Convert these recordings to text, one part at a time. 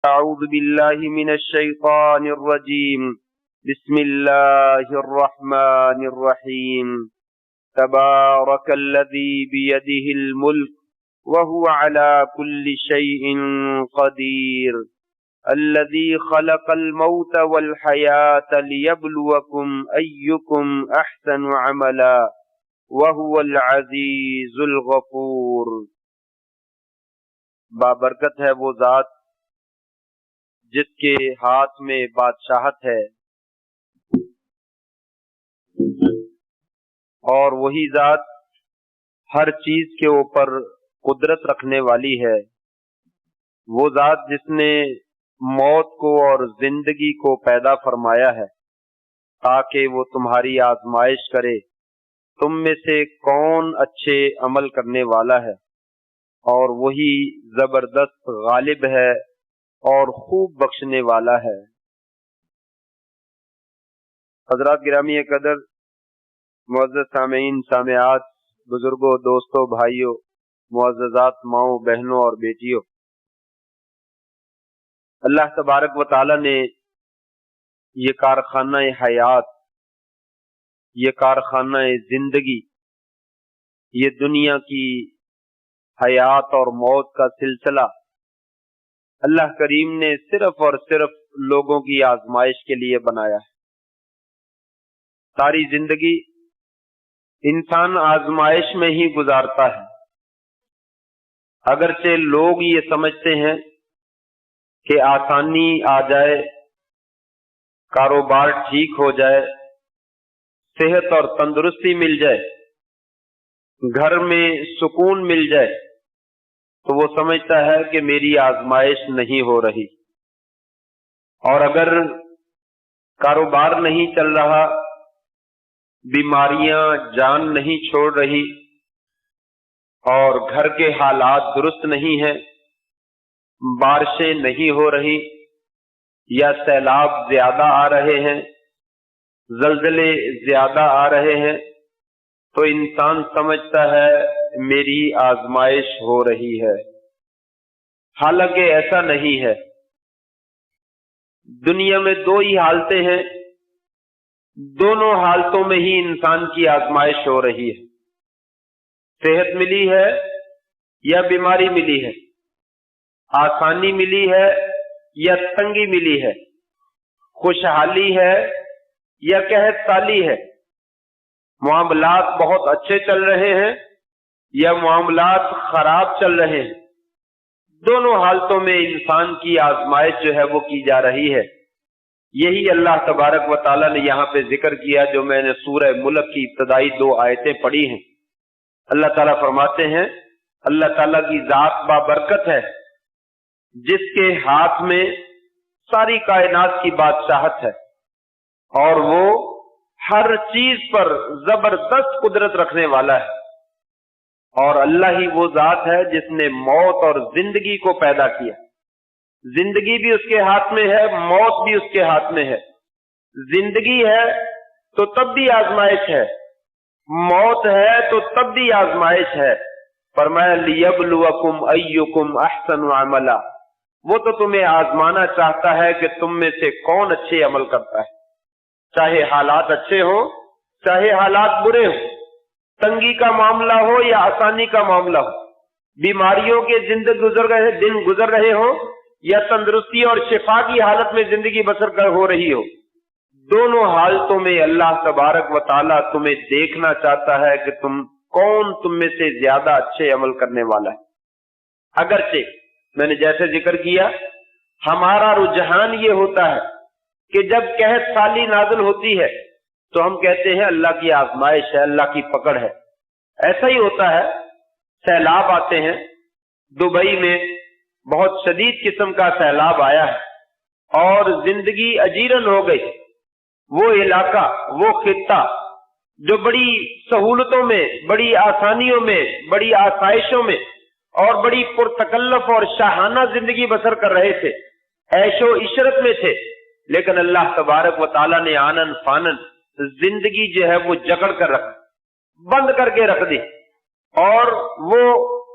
أعوذ بالله من الشيطان الرجيم بسم الله الرحمن الرحيم تبارك الذي بيده الملك وهو على كل شيء قدير الذي خلق الموت والحياة ليبلوكم أيكم أحسن عملا وهو العزيز الغفور۔ بابرکت ہے وہ ذات جس کے ہاتھ میں بادشاہت ہے، اور وہی ذات ہر چیز کے اوپر قدرت رکھنے والی ہے۔ وہ ذات جس نے موت کو اور زندگی کو پیدا فرمایا ہے تاکہ وہ تمہاری آزمائش کرے تم میں سے کون اچھے عمل کرنے والا ہے، اور وہی زبردست غالب ہے اور خوب بخشنے والا ہے۔ حضرات گرامی قدر، معزز سامعین سامعات، بزرگوں، دوستوں، بھائیوں، معززات ماؤں، بہنوں اور بیٹیوں، اللہ تبارک و تعالی نے یہ کارخانہ حیات، یہ کارخانہ زندگی، یہ دنیا کی حیات اور موت کا سلسلہ اللہ کریم نے صرف اور صرف لوگوں کی آزمائش کے لیے بنایا ہے۔ ساری زندگی انسان آزمائش میں ہی گزارتا ہے۔ اگرچہ لوگ یہ سمجھتے ہیں کہ آسانی آ جائے، کاروبار ٹھیک ہو جائے، صحت اور تندرستی مل جائے، گھر میں سکون مل جائے، تو وہ سمجھتا ہے کہ میری آزمائش نہیں ہو رہی۔ اور اگر کاروبار نہیں چل رہا، بیماریاں جان نہیں چھوڑ رہی، اور گھر کے حالات درست نہیں ہیں، بارشیں نہیں ہو رہی، یا سیلاب زیادہ آ رہے ہیں، زلزلے زیادہ آ رہے ہیں، تو انسان سمجھتا ہے میری آزمائش ہو رہی ہے۔ حالانکہ ایسا نہیں ہے۔ دنیا میں دو ہی حالتیں ہیں، دونوں حالتوں میں ہی انسان کی آزمائش ہو رہی ہے۔ صحت ملی ہے یا بیماری ملی ہے، آسانی ملی ہے یا تنگی ملی ہے، خوشحالی ہے یا قحط سالی ہے، معاملات بہت اچھے چل رہے ہیں یا معاملات خراب چل رہے ہیں، دونوں حالتوں میں انسان کی آزمائش جو ہے وہ کی جا رہی ہے۔ یہی اللہ تبارک و تعالیٰ نے یہاں پہ ذکر کیا جو میں نے سورہ ملک کی ابتدائی 2 آیتیں پڑھی ہیں۔ اللہ تعالیٰ فرماتے ہیں، اللہ تعالیٰ کی ذات بابرکت ہے جس کے ہاتھ میں ساری کائنات کی بادشاہت ہے، اور وہ ہر چیز پر زبردست قدرت رکھنے والا ہے۔ اور اللہ ہی وہ ذات ہے جس نے موت اور زندگی کو پیدا کیا۔ زندگی بھی اس کے ہاتھ میں ہے، موت بھی اس کے ہاتھ میں ہے۔ زندگی ہے تو تب بھی آزمائش ہے، موت ہے تو تب بھی آزمائش ہے۔ فرمایا لیبلوکم ایکم احسن عملا، وہ تو تمہیں آزمانا چاہتا ہے کہ تم میں سے کون اچھے عمل کرتا ہے، چاہے حالات اچھے ہوں چاہے حالات برے ہوں، تنگی کا معاملہ ہو یا آسانی کا معاملہ ہو، بیماریوں کے دن گزر رہے ہوں یا تندرستی اور شفا کی حالت میں زندگی بسر ہو رہی ہو، دونوں حالتوں میں اللہ تبارک و تعالیٰ تمہیں دیکھنا چاہتا ہے کہ تم میں سے زیادہ اچھے عمل کرنے والا ہے۔ اگرچہ میں نے جیسے ذکر کیا، ہمارا رجحان یہ ہوتا ہے کہ جب قحط سالی نازل ہوتی ہے تو ہم کہتے ہیں اللہ کی آزمائش ہے، اللہ کی پکڑ ہے۔ ایسا ہی ہوتا ہے، سیلاب آتے ہیں، دبئی میں بہت شدید قسم کا سیلاب آیا ہے اور زندگی اجیرن ہو گئی۔ وہ علاقہ، وہ خطہ جو بڑی سہولتوں میں، بڑی آسانیوں میں، بڑی آسائشوں میں اور بڑی پرتکلف اور شاہانہ زندگی بسر کر رہے تھے، عیش و عشرت میں تھے، لیکن اللہ تبارک و تعالیٰ نے آنن فانن زندگی جو ہے وہ جکڑ کر رکھ، بند کر کے رکھ دی، اور وہ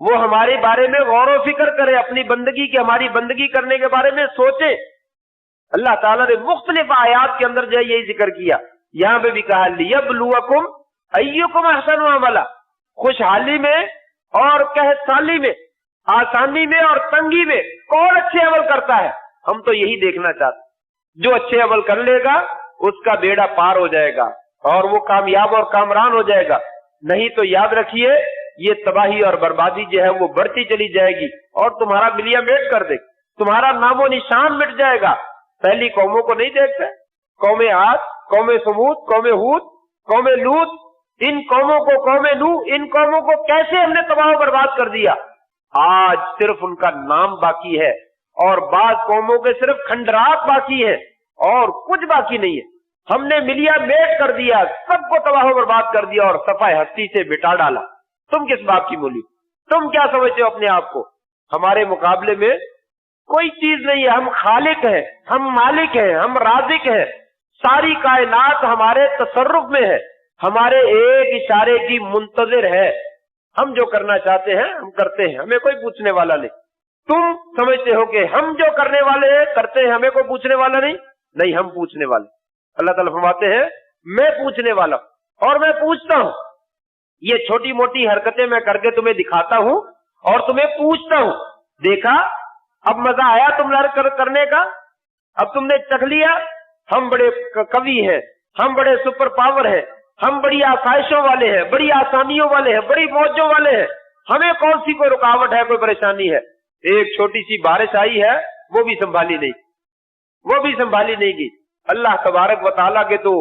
وہ ہمارے بارے میں غور و فکر کرے، اپنی بندگی کی، ہماری بندگی کرنے کے بارے میں سوچے۔ اللہ تعالیٰ نے مختلف آیات کے اندر جو ہے یہی ذکر کیا، یہاں پہ بھی کہا لیبلوکم ایکم احسن عملا، خوشحالی میں اور قحط سالی میں، آسانی میں اور تنگی میں کون اچھے عمل کرتا ہے، ہم تو یہی دیکھنا چاہتے ہیں۔ جو اچھے عمل کر لے گا اس کا بیڑا پار ہو جائے گا اور وہ کامیاب اور کامران ہو جائے گا، نہیں تو یاد رکھیے یہ تباہی اور بربادی جو ہے وہ بڑھتی چلی جائے گی اور تمہارا ملیا میٹ کر دے، تمہارا نام و نشان مٹ جائے گا۔ پہلی قوموں کو نہیں دیکھتے، قوم عاد، قوم سمود، قوم ہود، قوم لوط، ان قوموں کو، قوم نوح، ان قوموں کو کیسے ہم نے تباہ و برباد کر دیا۔ آج صرف ان کا نام باقی ہے اور بعض قوموں کے صرف کھنڈرات باقی ہے اور کچھ باقی نہیں ہے۔ ہم نے ملیا میٹ کر دیا، سب کو تباہ و برباد کر دیا اور صفحہ ہستی سے مٹا ڈالا۔ تم کس بات کی مولی؟ تم کیا سمجھتے ہو اپنے آپ کو؟ ہمارے مقابلے میں کوئی چیز نہیں ہے، ہم خالق ہیں، ہم مالک ہیں، ہم رازق ہیں، ساری کائنات ہمارے تصرف میں ہے، ہمارے ایک اشارے کی منتظر ہے، ہم جو کرنا چاہتے ہیں ہم کرتے ہیں، ہمیں کوئی پوچھنے والا نہیں۔ تم سمجھتے ہو کہ ہم جو کرنے والے ہیں کرتے ہیں، ہمیں کوئی پوچھنے والا نہیں، نہیں ہم پوچھنے والے۔ اللہ تعالیٰ فرماتے ہیں میں پوچھنے والا ہوں اور میں پوچھتا ہوں، یہ چھوٹی موٹی حرکتیں میں کر کے تمہیں دکھاتا ہوں اور تمہیں پوچھتا ہوں، دیکھا اب مزہ آیا تم کرنے کا، اب تم نے چکھ لیا، ہم بڑے قوی ہیں، ہم بڑے سپر پاور ہیں، ہم بڑی آسائشوں والے ہیں، بڑی آسانیوں والے ہیں، بڑی موجوں والے ہیں، ہمیں کون سی کوئی رکاوٹ ہے، کوئی پریشانی ہے؟ ایک چھوٹی سی بارش آئی ہے وہ بھی سنبھالی نہیں گی۔ اللہ تبارک و تعالیٰ کے تو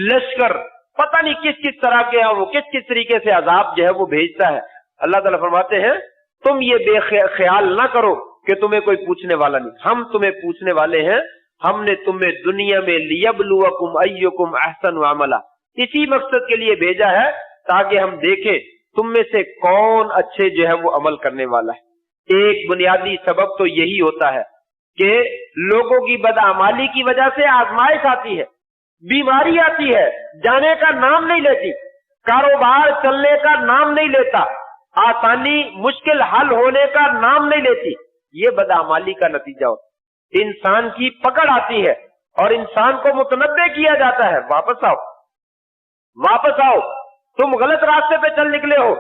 لشکر پتہ نہیں کس کس طرح کے ہیں، وہ کس کس طریقے سے عذاب جو ہے وہ بھیجتا ہے۔ اللہ تعالیٰ فرماتے ہیں تم یہ بے خیال نہ کرو کہ تمہیں کوئی پوچھنے والا نہیں، ہم تمہیں پوچھنے والے ہیں۔ ہم نے تمہیں دنیا میں لیبلوکم ایکم احسن عملا اسی مقصد کے لیے بھیجا ہے تاکہ ہم دیکھیں تم میں سے کون اچھے جو ہے وہ عمل کرنے والا ہے۔ ایک بنیادی سبب تو یہی ہوتا ہے کہ لوگوں کی بدعمالی کی وجہ سے آزمائش آتی ہے، بیماری آتی ہے، جانے کا نام نہیں لیتی، کاروبار چلنے کا نام نہیں لیتا، آسانی مشکل حل ہونے کا نام نہیں لیتی، یہ بدعمالی کا نتیجہ ہوتا ہے۔ انسان کی پکڑ آتی ہے اور انسان کو متنبع کیا جاتا ہے، واپس آؤ، تم غلط راستے پہ چل نکلے ہو،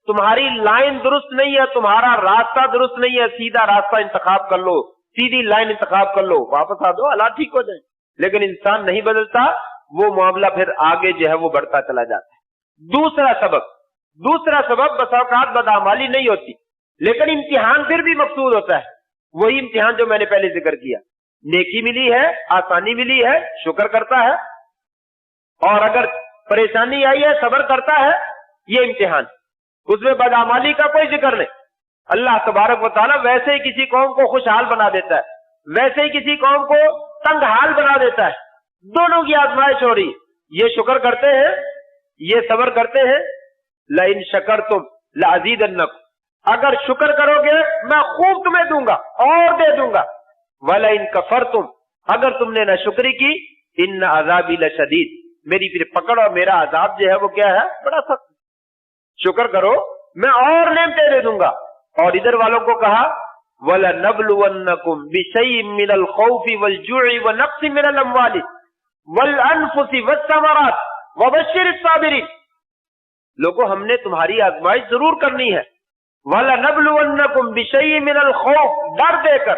تمہاری لائن درست نہیں ہے، تمہارا راستہ درست نہیں ہے، سیدھا راستہ انتخاب کر لو، سیدھی لائن انتخاب کر لو، واپس آ دو، اللہ ٹھیک ہو جائے۔ لیکن انسان نہیں بدلتا، وہ معاملہ پھر آگے جو ہے وہ بڑھتا چلا جاتا ہے۔ دوسرا سبب بسا اوقات بدعمالی نہیں ہوتی لیکن امتحان پھر بھی مقصود ہوتا ہے، وہی امتحان جو میں نے پہلے ذکر کیا، نیکی ملی ہے، آسانی ملی ہے، شکر کرتا ہے، اور اگر پریشانی آئی ہے صبر کرتا ہے، یہ امتحان، اس میں بدعمالی کا کوئی ذکر نہیں۔ اللہ تبارک و تعالیٰ ویسے ہی کسی قوم کو خوشحال بنا دیتا ہے، ویسے ہی کسی قوم کو تنگ حال بنا دیتا ہے، دونوں کی آزمائش ہو رہی، یہ شکر کرتے ہیں، یہ صبر کرتے ہیں۔ لئن شکرتم لازیدنکم، اگر شکر کرو گے میں خوب تمہیں دوں گا اور دے دوں گا، ولئن کفرتم، اگر تم نے ناشکری کی، ان عذابی لشدید، میری پھر پکڑ اور میرا عذاب جو ہے وہ کیا ہے، بڑا سخت۔ شکر کرو میں اور نعمتیں دے دوں گا۔ اور ادھر والوں کو کہا وَلَنَبْلُوَنَّكُمْ بِشَيْءٍ مِّنَ الْخَوْفِ وَالْجُوعِ وَنَقْصٍ مِّنَ الْأَمْوَالِ وَالْأَنفُسِ وَالثَّمَرَاتِ وَبَشِّرِ الصَّابِرِينَ، لوگوں ہم نے تمہاری آزمائش ضرور کرنی ہے۔ وَلَنَبْلُوَنَّكُمْ بِشَيْءٍ مِّنَ الْخَوْفِ، ڈر دے کر،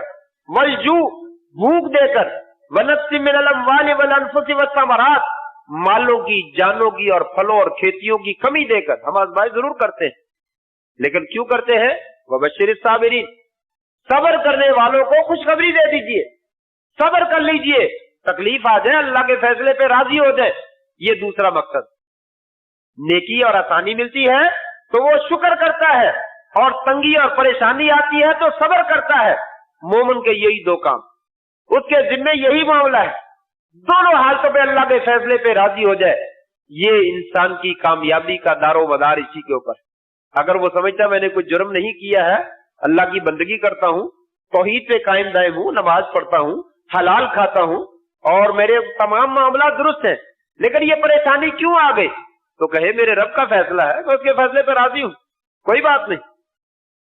وَالْجُوعِ، بھوک دے کر، وَنَقْصٍ مِّنَ الْأَمْوَالِ وَالْأَنفُسِ وَالثَّمَرَاتِ، مالوں کی، جانوں کی اور پھلوں اور کھیتیوں کی کمی دے کر ہم آزمائش ضرور کرتے ہیں، لیکن کیوں کرتے ہیں؟ وَبَشِّرِ الصَّابِرِينَ، صبر کرنے والوں کو خوشخبری دے دیجئے، صبر کر لیجئے، تکلیف آ جائے اللہ کے فیصلے پہ راضی ہو جائے، یہ دوسرا مقصد۔ نیکی اور آسانی ملتی ہے تو وہ شکر کرتا ہے، اور تنگی اور پریشانی آتی ہے تو صبر کرتا ہے۔ مومن کے یہی دو کام، اس کے ذمہ یہی معاملہ ہے، دونوں حالتوں پہ اللہ کے فیصلے پہ راضی ہو جائے، یہ انسان کی کامیابی کا دار و مدار اسی کے اوپر۔ اگر وہ سمجھتا میں نے کوئی جرم نہیں کیا ہے، اللہ کی بندگی کرتا ہوں، توحید پہ قائم دائم ہوں، نماز پڑھتا ہوں، حلال کھاتا ہوں اور میرے تمام معاملات درست ہیں، لیکن یہ پریشانی کیوں آ گئی، تو کہے میرے رب کا فیصلہ ہے، میں اس کے فیصلے پہ راضی ہوں، کوئی بات نہیں۔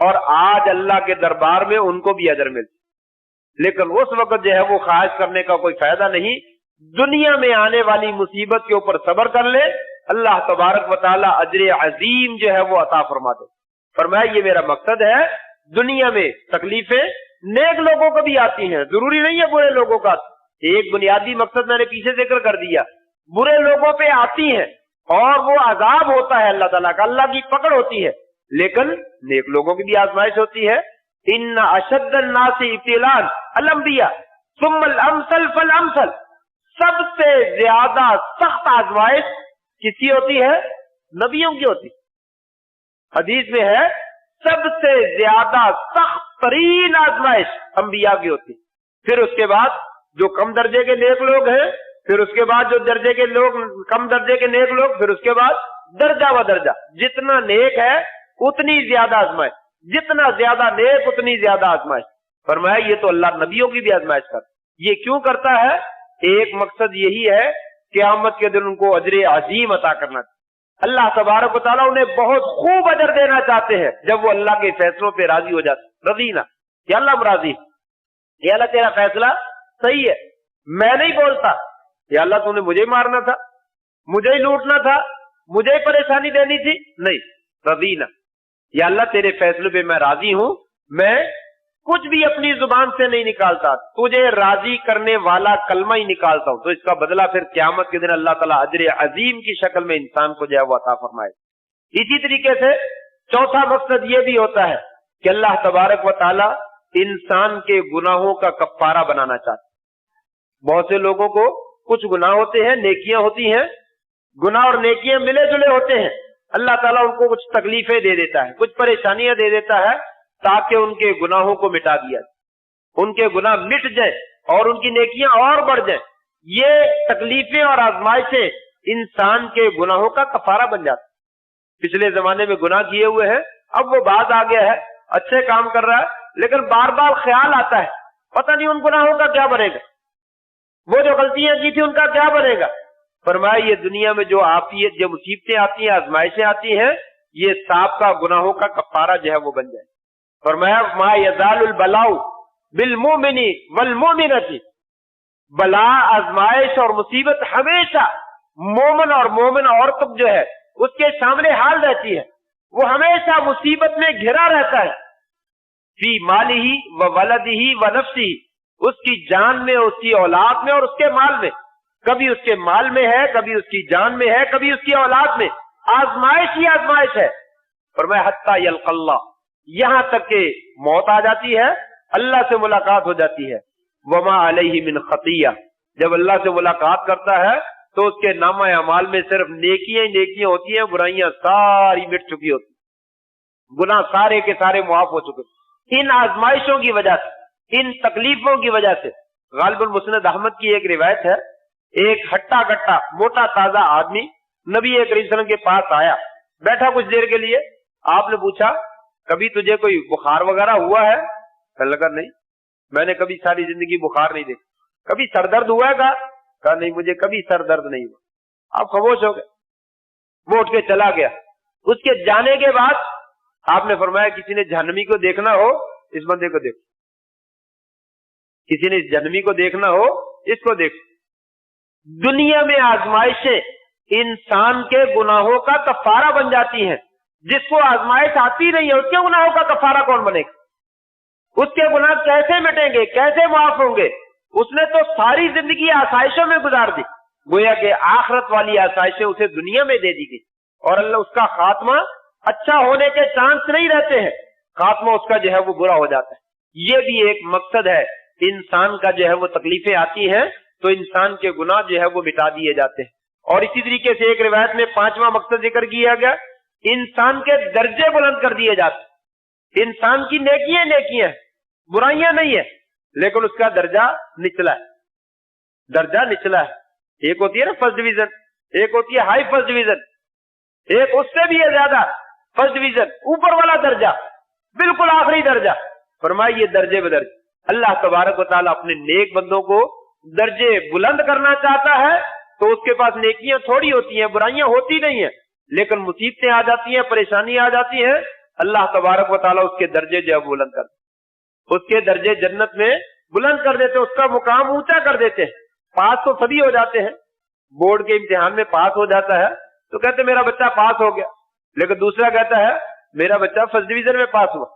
اور آج اللہ کے دربار میں ان کو بھی اجر ملتا، لیکن اس وقت جو ہے وہ خواہش کرنے کا کوئی فائدہ نہیں. دنیا میں آنے والی مصیبت کے اوپر صبر کر لے، اللہ تبارک و تعالی اجر عظیم جو ہے وہ عطا فرما دے. فرمایا یہ میرا مقصد ہے. دنیا میں تکلیفیں نیک لوگوں کو بھی آتی ہیں، ضروری نہیں ہے برے لوگوں کا. ایک بنیادی مقصد میں نے پیچھے ذکر کر دیا، برے لوگوں پہ آتی ہیں اور وہ عذاب ہوتا ہے اللہ تعالیٰ کا، اللہ کی پکڑ ہوتی ہے، لیکن نیک لوگوں کی بھی آزمائش ہوتی ہے. ان اشد الناس ابتلاء الانبیاء ثم الامثل فالامثل. سب سے زیادہ سخت آزمائش کس کی ہوتی ہے؟ نبیوں کی ہوتی. حدیث میں ہے سب سے زیادہ سخت ترین آزمائش انبیاء کی ہوتی. پھر اس کے بعد جو کم درجے کے نیک لوگ ہیں، پھر اس کے بعد جو درجے کے لوگ کم درجے کے نیک لوگ، پھر اس کے بعد درجہ و درجہ. جتنا نیک ہے اتنی زیادہ آزمائش، جتنا زیادہ نیک اتنی زیادہ آزمائش. فرمایا یہ تو اللہ نبیوں کی بھی آزمائش کرتا. یہ کیوں کرتا ہے؟ ایک مقصد یہی ہے قیامت کے دن ان کو اجر عظیم عطا کرنا. اللہ تبارک و تعالیٰ انہیں بہت خوب اجر دینا چاہتے ہیں جب وہ اللہ کے فیصلوں پہ راضی ہو جاتے. رضینا، یا اللہ راضی، یا اللہ تیرا فیصلہ صحیح ہے، میں نہیں بولتا، یا اللہ تو نے مجھے مارنا تھا، مجھے ہی لوٹنا تھا، مجھے ہی پریشانی دینی تھی. نہیں، رضینا، یا اللہ تیرے فیصلے پہ میں راضی ہوں، میں کچھ بھی اپنی زبان سے نہیں نکالتا، تجھے راضی کرنے والا کلمہ ہی نکالتا ہوں. تو اس کا بدلہ پھر قیامت کے دن اللہ تعالیٰ اجر عظیم کی شکل میں انسان کو جو ہے وہ عطا فرمائے. اسی طریقے سے چوتھا مقصد یہ بھی ہوتا ہے کہ اللہ تبارک و تعالیٰ انسان کے گناہوں کا کفارہ بنانا چاہتا. بہت سے لوگوں کو کچھ گناہ ہوتے ہیں، نیکیاں ہوتی ہیں، گناہ اور نیکیاں ملے جلے ہوتے ہیں. اللہ تعالیٰ ان کو کچھ تکلیفیں دے دیتا ہے، کچھ پریشانیاں دے دیتا ہے تاکہ ان کے گناہوں کو مٹا دیا جائے، ان کے گناہ مٹ جائیں اور ان کی نیکیاں اور بڑھ جائیں. یہ تکلیفیں اور آزمائشیں انسان کے گناہوں کا کفارہ بن جاتا. پچھلے زمانے میں گناہ کیے ہوئے ہیں، اب وہ باز آ گیا ہے، اچھے کام کر رہا ہے، لیکن بار بار خیال آتا ہے پتہ نہیں ان گناہوں کا کیا بنے گا، وہ جو غلطیاں کی تھی ان کا کیا بنے گا. فرمایا یہ دنیا میں جو آفیت، جو مصیبتیں آتی ہیں، آزمائشیں آتی ہیں، یہ سابقہ گناہوں کا کفارہ جو ہے وہ بن جائے. فرمایا ما یزال البلاء بالمؤمن والمؤمنۃ. بلا، آزمائش اور مصیبت ہمیشہ مومن اور مومن عورت جو ہے اس کے سامنے حال رہتی ہے، وہ ہمیشہ مصیبت میں گھرا رہتا ہے. فی مالہ و ولدہ و نفسہ، اس کی جان میں، اس کی اولاد میں اور اس کے مال میں. کبھی اس کے مال میں ہے، کبھی اس کی جان میں ہے، کبھی اس کی اولاد میں. آزمائش ہی آزمائش ہے. فرمایا حتی یلقی اللہ، یہاں تک کہ موت آ جاتی ہے، اللہ سے ملاقات ہو جاتی ہے. وما علیہ من خطیہ، جب اللہ سے ملاقات کرتا ہے تو اس کے نامہ اعمال میں صرف نیکیاں ہی نیکیاں ہوتی ہیں، برائیاں ساری مٹ چکی ہوتی، گناہ سارے کے سارے معاف ہو چکے. ان آزمائشوں کی وجہ سے، ان تکلیفوں کی وجہ سے. غالب المسند احمد کی ایک روایت ہے، ایک ہٹا کٹا موٹا تازہ آدمی نبی کریم صلی اللہ علیہ وسلم کے پاس آیا، بیٹھا کچھ دیر کے لیے. آپ نے پوچھا کبھی تجھے کوئی بخار وغیرہ ہوا ہے؟ کہنے لگا نہیں، میں نے کبھی ساری زندگی بخار نہیں دیکھا. کبھی سر درد ہوا ہے؟ کہا نہیں، مجھے کبھی سر درد نہیں ہوا. آپ خاموش ہو گئے. وہ اٹھ کے چلا گیا. اس کے جانے کے بعد آپ نے فرمایا کسی نے جہنمی کو دیکھنا ہو اس بندے کو دیکھو، کسی نے جہنمی کو دیکھنا ہو اس کو دیکھو. دنیا میں آزمائشیں انسان کے گناہوں کا کفارہ بن جاتی ہیں. جس کو آزمائش آتی نہیں ہے اس کے گناہوں کا کفارہ کون بنے گا؟ اس کے گناہ کیسے مٹیں گے، کیسے معاف ہوں گے؟ اس نے تو ساری زندگی آسائشوں میں گزار دی، گویا کہ آخرت والی آسائشیں اسے دنیا میں دے دی گئی، اور اللہ اس کا خاتمہ اچھا ہونے کے چانس نہیں رہتے ہیں، خاتمہ اس کا جو ہے وہ برا ہو جاتا ہے. یہ بھی ایک مقصد ہے انسان کا، جو ہے وہ تکلیفیں آتی ہیں تو انسان کے گناہ جو ہے وہ مٹا دیے جاتے ہیں. اور اسی طریقے سے ایک روایت میں پانچواں مقصد ذکر کیا گیا، انسان کے درجے بلند کر دیے جاتے. انسان کی نیکیاں نیکیاں ہیں، برائیاں نہیں ہیں، لیکن اس کا درجہ نچلا ہے. درجہ نچلا ہے. ایک ہوتی ہے نا فرسٹ ڈویژن، ایک ہوتی ہے ہائی فرسٹ ڈویژن، ایک اس سے بھی ہے زیادہ فرسٹ ڈویژن، اوپر والا درجہ، بالکل آخری درجہ. فرمایا یہ درجے بدرجے. اللہ تبارک و تعالیٰ اپنے نیک بندوں کو درجے بلند کرنا چاہتا ہے تو اس کے پاس نیکیاں تھوڑی ہوتی ہیں، برائیاں ہوتی نہیں ہیں، لیکن مصیبتیں آ جاتی ہیں، پریشانی آ جاتی ہیں اللہ تبارک و تعالیٰ اس کے درجے جو ہے بلند کر دیتے، اس کے درجے جنت میں بلند کر دیتے، اس کا مقام اونچا کر دیتے ہیں۔ پاس تو سبھی ہو جاتے ہیں، بورڈ کے امتحان میں پاس ہو جاتا ہے تو کہتے میرا بچہ پاس ہو گیا، لیکن دوسرا کہتا ہے میرا بچہ فرسٹ ڈویژن میں پاس ہوا،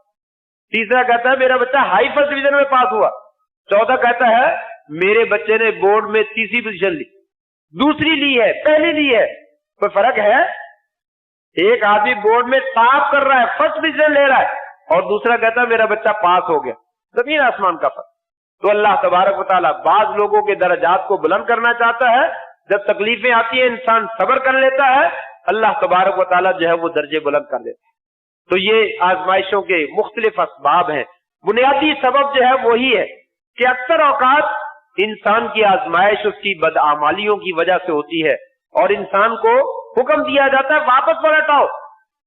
تیسرا کہتا ہے میرا بچہ ہائی فرسٹ ڈویژن میں پاس ہوا، چوتھا کہتا ہے میرے بچے نے بورڈ میں تیسری پوزیشن لی، دوسری لی ہے، پہلی لی ہے۔ کوئی فرق ہے؟ ایک آدمی بورڈ میں ٹاپ کر رہا ہے، فرسٹ پوزیشن لے رہا ہے، اور دوسرا کہتا ہے میرا بچہ پاس ہو گیا، زمین آسمان کا فرق۔ تو اللہ تبارک و تعالیٰ بعض لوگوں کے درجات کو بلند کرنا چاہتا ہے، جب تکلیفیں آتی ہیں انسان صبر کر لیتا ہے، اللہ تبارک و تعالیٰ جو ہے وہ درجے بلند کر دیتا ہے۔ تو یہ آزمائشوں کے مختلف اسباب ہیں۔ بنیادی سبب جو ہے وہی ہے کہ اکثر اوقات انسان کی آزمائش اس کی بدعمالیوں کی وجہ سے ہوتی ہے، اور انسان کو حکم دیا جاتا ہے واپس پلٹ آؤ،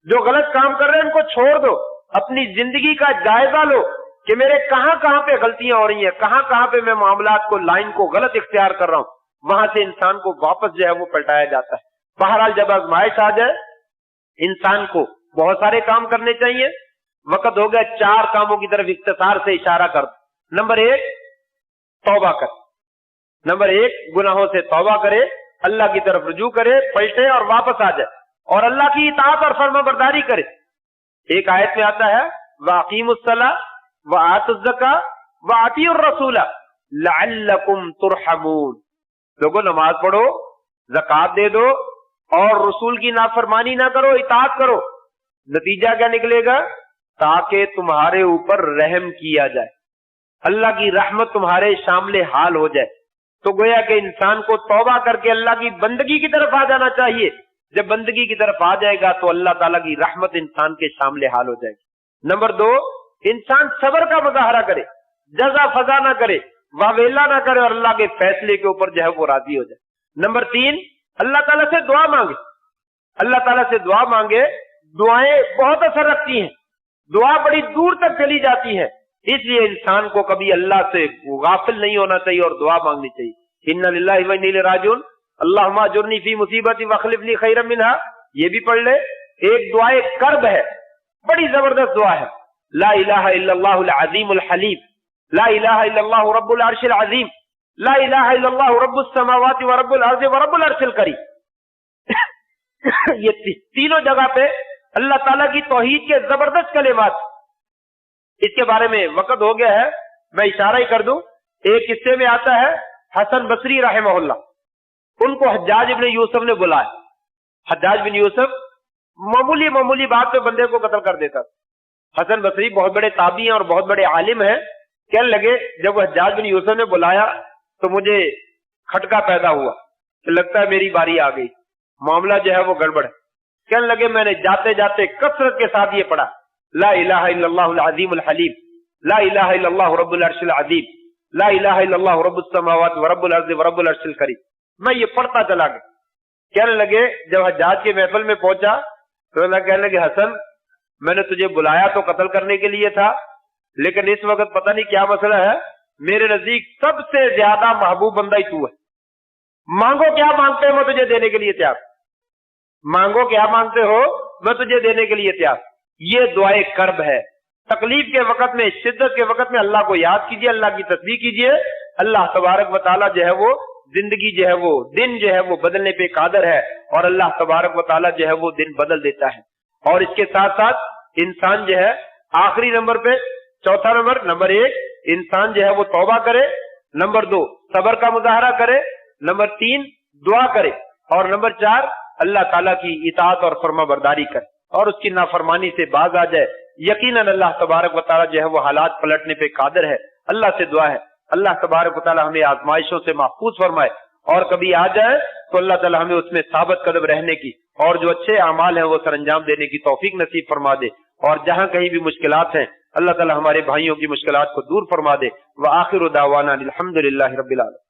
جو غلط کام کر رہے ہیں ان کو چھوڑ دو، اپنی زندگی کا جائزہ لو کہ میرے کہاں کہاں پہ غلطیاں ہو رہی ہیں، کہاں کہاں پہ میں معاملات کو لائن کو غلط اختیار کر رہا ہوں، وہاں سے انسان کو واپس جو ہے وہ پلٹایا جاتا ہے۔ بہرحال جب آزمائش آ جائے انسان کو بہت سارے کام کرنے چاہیے۔ وقت ہو گیا، 4 کاموں کی طرف اختصار سے اشارہ کر دو۔ نمبر 1 توبہ کر، نمبر 1 گناہوں سے توبہ کرے، اللہ کی طرف رجوع کرے، پلٹے اور واپس آ جائے، اور اللہ کی اطاعت اور فرما برداری کرے۔ ایک آیت میں آتا ہے وَأَقِیمُوا الصَّلَاةَ وَآتُوا الزَّکَاةَ وَأَطِیعُوا الرَّسُولَ لَعَلَّکُمْ تُرْحَمُونَ۔ لوگوں نماز پڑھو، زکوٰۃ دے دو، اور رسول کی نافرمانی نہ کرو، اطاعت کرو۔ نتیجہ کیا نکلے گا؟ تاکہ تمہارے اوپر رحم کیا جائے، اللہ کی رحمت تمہارے شامل حال ہو جائے۔ تو گویا کہ انسان کو توبہ کر کے اللہ کی بندگی کی طرف آ جانا چاہیے۔ جب بندگی کی طرف آ جائے گا تو اللہ تعالیٰ کی رحمت انسان کے شامل حال ہو جائے گی۔ نمبر 2 انسان صبر کا مظاہرہ کرے، جزا فضا نہ کرے، واویلا نہ کرے، اور اللہ کے فیصلے کے اوپر جو ہے وہ راضی ہو جائے۔ نمبر 3 اللہ تعالیٰ سے دعا مانگے، اللہ تعالیٰ سے دعا مانگے۔ دعائیں بہت اثر رکھتی ہیں، دعا بڑی دور تک چلی جاتی ہے، اس لیے انسان کو کبھی اللہ سے غافل نہیں ہونا چاہیے اور دعا مانگنی چاہیے۔ انا للہ و انا الیہ راجعون، اللہم اجرنی فی مصیبتی واخلف لی خیرا منہا، یہ بھی پڑھ لے۔ ایک دعائے کرب ہے، بڑی زبردست دعا ہے، لا الہ الا اللہ العظیم الحلیم، لا الہ الا اللہ رب العرش العظیم، لا الہ الا اللہ رب السماوات ورب الارض ورب العرش الکریم۔ یہ تینوں جگہ پہ اللہ تعالیٰ کی توحید کے زبردست کلمات۔ اس کے بارے میں وقت ہو گیا ہے، میں اشارہ ہی کر دوں۔ ایک قصے میں آتا ہے حسن بصری رحمہ اللہ، ان کو حجاج ابن یوسف نے بلایا۔ حجاج بن یوسف معمولی بات پہ بندے کو قتل کر دیتا تھا۔ حسن بصری بہت بڑے تابعی ہیں اور بہت بڑے عالم ہیں۔ کہنے لگے جب وہ حجاج بن یوسف نے بلایا تو مجھے کھٹکا پیدا ہوا کہ لگتا ہے میری باری آ گئی، معاملہ جو ہے وہ گڑبڑ ہے۔ کہنے لگے میں نے جاتے جاتے کثرت کے ساتھ یہ پڑھا، لا الہ الا اللہ العظیم الحلیم، لا الہ الا اللہ رب العرش العظیم، لا الہ الا اللہ رب السماوات ورب الارض ورب العرش الکریم۔ میں یہ پڑھتا چلا گیا۔ کہنے لگے جب حجاج کے محفل میں پہنچا تو اللہ کہنے لگے حسن میں نے تجھے بلایا تو قتل کرنے کے لیے تھا، لیکن اس وقت پتہ نہیں کیا مسئلہ ہے، میرے نزدیک سب سے زیادہ محبوب بندہ ہی تو ہے۔ مانگو کیا مانگتے ہو میں تجھے دینے کے لیے تیار، مانگو کیا مانگتے ہو میں تجھے دینے کے لیے تیار۔ یہ دعائے کرب ہے۔ تکلیف کے وقت میں، شدت کے وقت میں اللہ کو یاد کیجئے، اللہ کی تسبیح کیجئے۔ اللہ تبارک و تعالیٰ جو ہے وہ زندگی جو ہے وہ دن جو ہے وہ بدلنے پہ قادر ہے، اور اللہ تبارک و تعالیٰ جو ہے وہ دن بدل دیتا ہے۔ اور اس کے ساتھ ساتھ انسان جو ہے آخری نمبر پہ، چوتھا نمبر 1 انسان جو ہے وہ توبہ کرے، نمبر 2 صبر کا مظاہرہ کرے، نمبر 3 دعا کرے، اور نمبر 4 اللہ تعالیٰ کی اطاعت اور فرما برداری کرے اور اس کی نافرمانی سے باز آ جائے۔ یقیناً اللہ تبارک و تعالیٰ جو ہے وہ حالات پلٹنے پہ قادر ہے۔ اللہ سے دعا ہے اللہ تبارک و تعالیٰ ہمیں آزمائشوں سے محفوظ فرمائے، اور کبھی آ جائے تو اللہ تعالیٰ ہمیں اس میں ثابت قدم رہنے کی اور جو اچھے اعمال ہیں وہ سر انجام دینے کی توفیق نصیب فرما دے، اور جہاں کہیں بھی مشکلات ہیں اللہ تعالیٰ ہمارے بھائیوں کی مشکلات کو دور فرما دے۔ وآخر دعوانا الحمدللہ رب العالمین۔